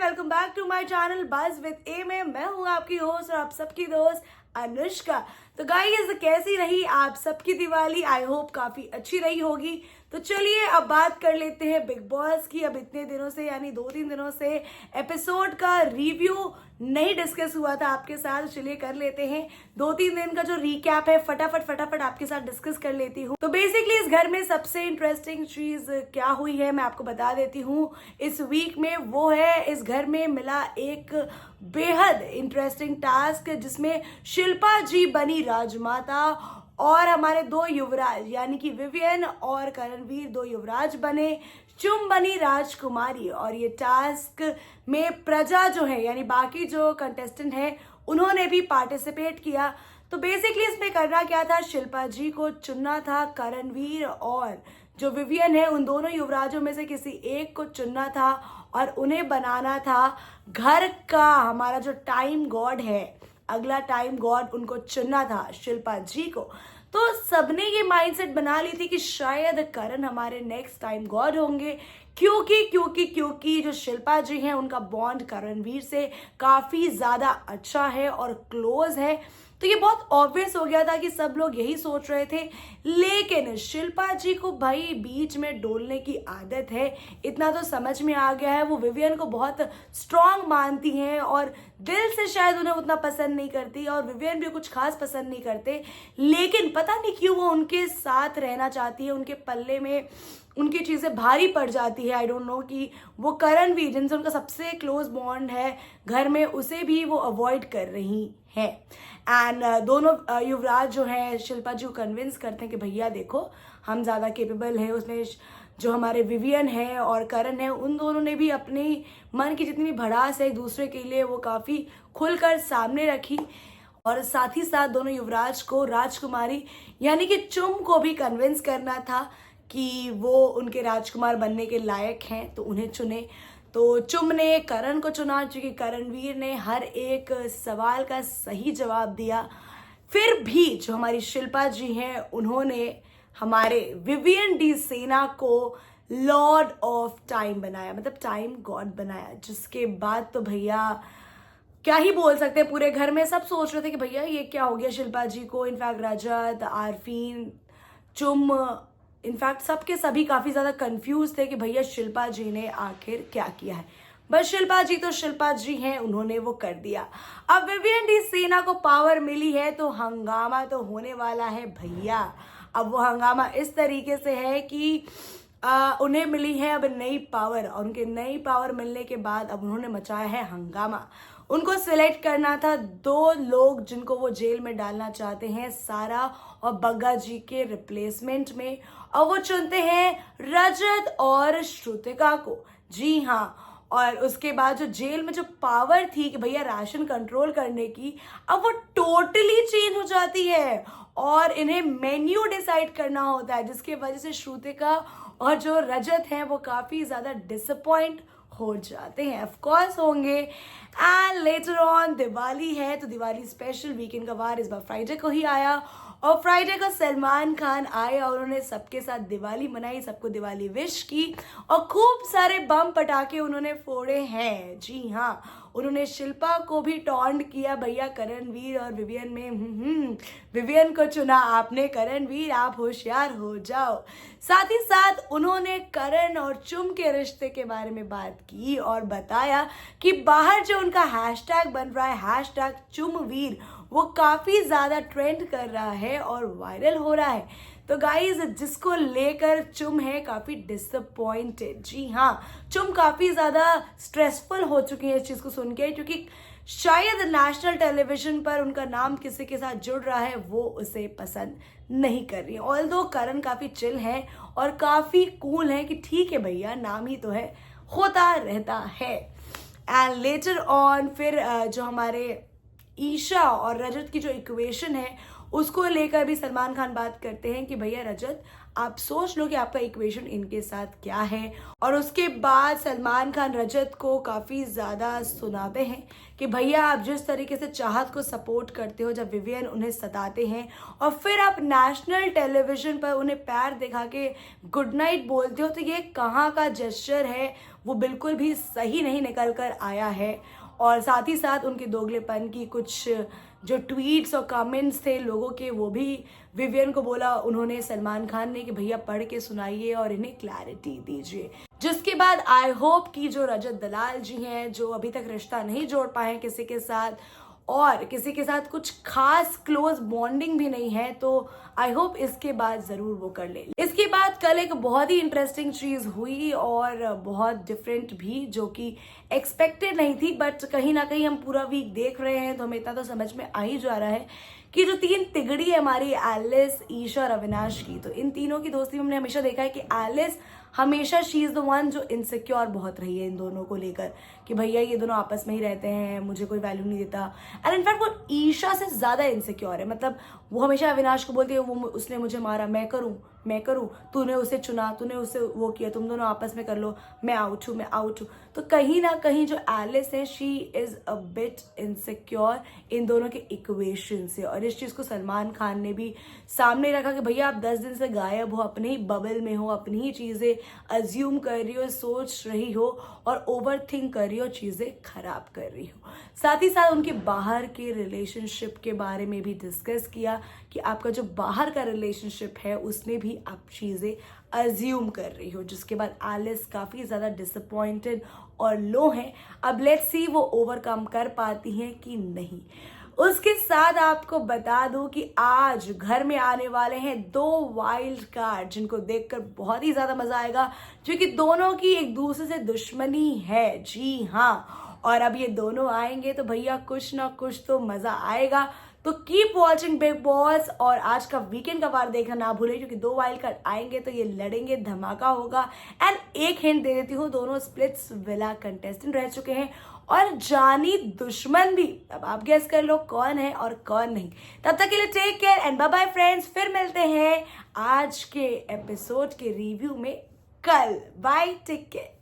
Welcome back to my channel buzz with a में मैं हूँ आपकी होस्ट और आप सबकी दोस्त अनुष्का। तो गाइस, कैसी रही आप सबकी दिवाली? आई होप काफी अच्छी रही होगी। तो चलिए अब बात कर लेते हैं बिग बॉस की। अब इतने दिनों से यानी 2-3 दिनों से एपिसोड का रिव्यू नहीं डिस्कस हुआ था आपके साथ। चलिए कर लेते हैं 2-3 दिन का जो रिकैप है फटाफट आपके साथ डिस्कस कर लेती हूँ। तो बेसिकली इस घर में सबसे इंटरेस्टिंग चीज क्या हुई है मैं आपको बता देती हूँ इस वीक में। वो है इस घर में मिला एक बेहद इंटरेस्टिंग टास्क जिसमें शिल्पा जी बनी राजमाता और हमारे 2 युवराज यानी कि विवियन और करणवीर 2 युवराज बने। चुम बनी राजकुमारी। और ये टास्क में प्रजा जो है यानी बाकी जो कंटेस्टेंट हैं उन्होंने भी पार्टिसिपेट किया। तो बेसिकली इसमें करना क्या था, शिल्पा जी को चुनना था, करणवीर और जो विवियन है उन दोनों युवराजों में से किसी एक को चुनना था और उन्हें बनाना था घर का हमारा जो टाइम गॉड है, अगला टाइम गॉड उनको चुनना था शिल्पा जी को। तो सबने ये माइंडसेट बना ली थी कि शायद करण हमारे नेक्स्ट टाइम गॉड होंगे, क्योंकि जो शिल्पा जी हैं उनका बॉन्ड करणवीर से काफी ज्यादा अच्छा है और क्लोज है। तो ये बहुत ऑब्वियस हो गया था कि सब लोग यही सोच रहे थे। लेकिन शिल्पा जी को भाई बीच में डोलने की आदत है, इतना तो समझ में आ गया है। वो विवियन को बहुत स्ट्रांग मानती हैं और दिल से शायद उन्हें उतना पसंद नहीं करती और विवियन भी कुछ खास पसंद नहीं करते, लेकिन पता नहीं क्यों वो उनके साथ रहना चाहती है। उनके पल्ले में उनकी चीज़ें भारी पड़ जाती है। आई डोंट नो कि वो करणवीर जिनसे उनका सबसे क्लोज बॉन्ड है घर में उसे भी वो अवॉइड कर रही हैं। एंड दोनों युवराज जो हैं शिल्पा जी को कन्विंस करते हैं कि भैया देखो हम ज़्यादा केपेबल हैं। उसमें जो हमारे विवियन है और करण है उन दोनों ने भी अपनी मन की जितनी भी भड़ास है एक दूसरे के लिए वो काफ़ी खुलकर सामने रखी। और साथ ही साथ दोनों युवराज को राजकुमारी यानी कि चुम को भी कन्विंस करना था कि वो उनके राजकुमार बनने के लायक हैं तो उन्हें चुने। तो चुम ने करण को चुना क्योंकि करणवीर ने हर एक सवाल का सही जवाब दिया। फिर भी जो हमारी शिल्पा जी हैं उन्होंने हमारे विवियन डी सेना को लॉर्ड ऑफ टाइम बनाया, मतलब टाइम गॉड बनाया। जिसके बाद तो भैया क्या ही बोल सकते हैं, पूरे घर में सब सोच रहे थे कि भैया ये क्या हो गया शिल्पा जी को। इनफैक्ट रजत, आरफीन, चुम, इनफैक्ट सबके सभी काफ़ी ज़्यादा कंफ्यूज थे कि भैया शिल्पा जी ने आखिर क्या किया है। बस शिल्पा जी तो शिल्पा जी हैं, उन्होंने वो कर दिया। अब विवियन डी सेना को पावर मिली है तो हंगामा तो होने वाला है भैया। अब वो हंगामा इस तरीके से है कि उन्हें मिली है अब नई पावर और उनके नई पावर मिलने के बाद अब उन्होंने मचाया है हंगामा। उनको सिलेक्ट करना था 2 लोग जिनको वो जेल में डालना चाहते हैं, सारा और बग्गा जी के रिप्लेसमेंट में। और वो चुनते हैं रजत और श्रुतिका को। जी हाँ। और उसके बाद जो जेल में जो पावर थी कि भैया राशन कंट्रोल करने की, अब वो टोटली चेंज हो जाती है और इन्हें मेन्यू डिसाइड करना होता है, जिसकी वजह से श्रुतिका और जो रजत हैं वो काफ़ी ज़्यादा डिसअपॉइंट हो जाते हैं। ऑफ कोर्स होंगे। एंड लेटर ऑन दिवाली है तो दिवाली स्पेशल वीकेंड का वार इस बार फ्राइडे को ही आया और फ्राइडे को सलमान खान आए और उन्होंने सबके साथ दिवाली मनाई, सबको दिवाली विश की और खूब सारे बम पटाखे उन्होंने फोड़े हैं। जी हाँ, उन्होंने शिल्पा को भी टॉन्ट किया, भैया करणवीर और विवियन में विवियन को चुना आपने, करणवीर आप होशियार हो जाओ। साथ ही साथ उन्होंने करण और चुम के रिश्ते के बारे में बात की और बताया कि बाहर जो उनका हैशटैग बन रहा है हैशटैग चुमवीर, वो काफ़ी ज़्यादा ट्रेंड कर रहा है और वायरल हो रहा है। तो गाइज जिसको लेकर चुम है काफ़ी डिसअपॉइंटेड। जी हाँ, चुम काफ़ी ज़्यादा स्ट्रेसफुल हो चुकी है इस चीज़ को सुन के, क्योंकि शायद नेशनल टेलीविजन पर उनका नाम किसी के साथ जुड़ रहा है, वो उसे पसंद नहीं कर रही है। ऑल्दो करण काफ़ी चिल हैं और काफ़ी कूल हैं कि ठीक है भैया नाम ही तो है, होता रहता है। एंड लेटर ऑन फिर जो हमारे ईशा और रजत की जो इक्वेशन है उसको लेकर भी सलमान खान बात करते हैं कि भैया रजत, आप सोच लो कि आपका इक्वेशन इनके साथ क्या है। और उसके बाद सलमान खान रजत को काफ़ी ज़्यादा सुनाते हैं कि भैया आप जिस तरीके से चाहत को सपोर्ट करते हो जब विवियन उन्हें सताते हैं, और फिर आप नेशनल टेलीविज़न पर उन्हें पैर दिखा के गुड नाइट बोलते हो, तो ये कहाँ का जेस्चर है, वो बिल्कुल भी सही नहीं निकल कर आया है। और साथ ही साथ उनके दोगलेपन की कुछ जो ट्वीट्स और कमेंट्स थे लोगों के, वो भी विवियन को बोला उन्होंने, सलमान खान ने, कि भैया पढ़ के सुनाइए और इन्हें क्लैरिटी दीजिए। जिसके बाद आई होप कि जो रजत दलाल जी हैं, जो अभी तक रिश्ता नहीं जोड़ पाए हैं किसी के साथ, और किसी के साथ कुछ खास क्लोज बॉन्डिंग भी नहीं है, तो आई होप इसके बाद ज़रूर वो कर ले। इसके बाद कल एक बहुत ही इंटरेस्टिंग चीज़ हुई और बहुत डिफरेंट भी, जो कि एक्सपेक्टेड नहीं थी, बट कहीं ना कहीं हम पूरा वीक देख रहे हैं तो हमें इतना तो समझ में आ ही जा रहा है कि जो 3 तिगड़ी है हमारी, एलिस, ईशा और अविनाश की, तो इन तीनों की दोस्ती में हमने हमेशा देखा है कि एलिस हमेशा शी इज़ द वन जो इनसिक्योर बहुत रही है इन दोनों को लेकर, कि भैया ये दोनों आपस में ही रहते हैं, मुझे कोई वैल्यू नहीं देता। एंड इनफैक्ट वो ईशा से ज़्यादा इनसिक्योर है, मतलब वो हमेशा अविनाश को बोलती है वो उसने मुझे मारा, मैं करूँ, तूने उसे चुना, तूने उसे वो किया, तुम दोनों आपस में कर लो, मैं आउट हूँ। तो कहीं ना कहीं जो एलिस है, she is a bit insecure in दोनों के इक्वेशन से। और इस चीज़ को सलमान खान ने भी सामने रखा कि भैया आप 10 दिन से गायब हो, अपने ही बबल में हो, अपनी ही चीज़ें अज्यूम कर रही हो, सोच रही हो और ओवर थिंक कर रही हो, चीज़ें खराब कर रही हो। साथ ही साथ उनके बाहर के रिलेशनशिप के बारे में भी डिस्कस किया कि आपका जो बाहर का रिलेशनशिप है उसमें भी आप चीज़ें अज्यूम कर रही हो, जिसके बाद एलिस काफ़ी ज़्यादा डिसअपॉइंटेड और लो हैं। अब लेट्स सी वो ओवरकम कर पाती हैं कि नहीं। उसके साथ आपको बता दूं कि आज घर में आने वाले हैं 2 वाइल्ड कार्ड, जिनको देखकर बहुत ही ज़्यादा मज़ा आएगा, क्योंकि दोनों की एक दूसरे से दुश्मनी है। जी हाँ, और अब ये दोनों आएंगे तो भैया कुछ ना कुछ तो मज़ा आएगा। तो कीप वॉचिंग बिग बॉस, और आज का वीकेंड का वार देखना ना भूलें, क्योंकि 2 वाइल्ड कार्ड आएंगे तो ये लड़ेंगे, धमाका होगा। एंड एक हिंट दे देती हूँ, दोनों स्प्लिट्स विला कंटेस्टेंट रह चुके हैं और जानी दुश्मन भी। अब आप गेस कर लो कौन है और कौन नहीं। तब तक के लिए take care and bye bye friends, फिर मिलते हैं आज के एपिसोड के रिव्यू में कल। Bye, take care.